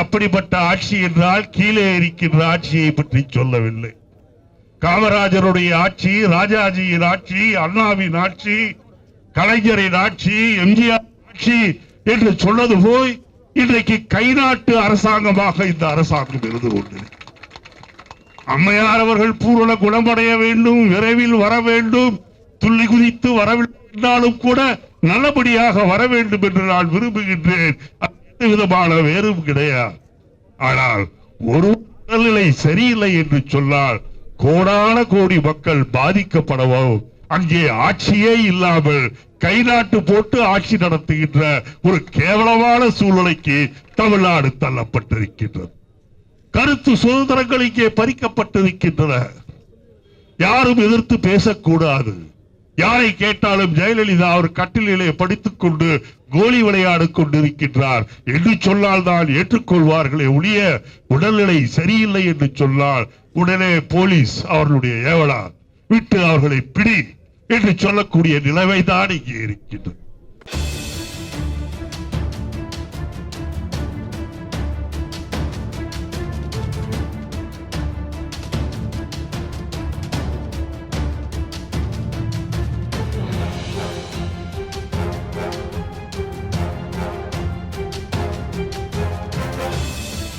அப்படிப்பட்ட ஆட்சி என்றால் கீழே இருக்கின்ற ஆட்சியை பற்றி சொல்லவில்லை. காமராஜருடைய ஆட்சி, ராஜாஜியின் ஆட்சி, அண்ணாவின் ஆட்சி, கலைஞரின் ஆட்சி, எம்ஜிஆர் ஆட்சி என்று சொன்னது போய் இன்றைக்கு கைநாட்டு அரசாங்கமாக இந்த அரசாங்கம் இருந்து கொண்டிருக்கிறது. அம்மையார் அவர்கள் பூரண குணமடைய வேண்டும், விரைவில் வர வேண்டும், துள்ளி குதித்து வரவில்லைனாலும் கூட நல்லபடியாக வர வேண்டும் என்று நான் விரும்புகின்றேன். எந்த விதமான வேறும் கிடையாது. ஆனால் ஒரு உடல்நிலை சரியில்லை என்று சொன்னால் கோடான கோடி மக்கள் பாதிக்கப்படவோ அங்கே ஆட்சியே இல்லாமல் கைநாட்டு போட்டு ஆட்சி நடத்துகின்ற ஒரு கேவலமான சூழ்நிலைக்கு தமிழ்நாடு தள்ளப்பட்டிருக்கின்றது. கருத்து சுதந்திரங்கள் இங்கே பறிக்கப்பட்டிருக்கின்றன. யாரும் எதிர்த்து பேசக்கூடாது. யாரை கேட்டாலும் ஜெயலலிதா அவர் கட்டிலே படித்துக் கொண்டு கோலி விளையாடிக் கொண்டிருக்கின்றார் என்று சொன்னால் தான் ஏற்றுக்கொள்வார்களே ஒழிய உடல்நிலை சரியில்லை என்று சொன்னால் உடனே போலீஸ் அவர்களுடைய ஏவலா விட்டு அவர்களை பிடி என்று சொல்லக்கூடிய நிலைமைதான் இங்கே இருக்கின்றது.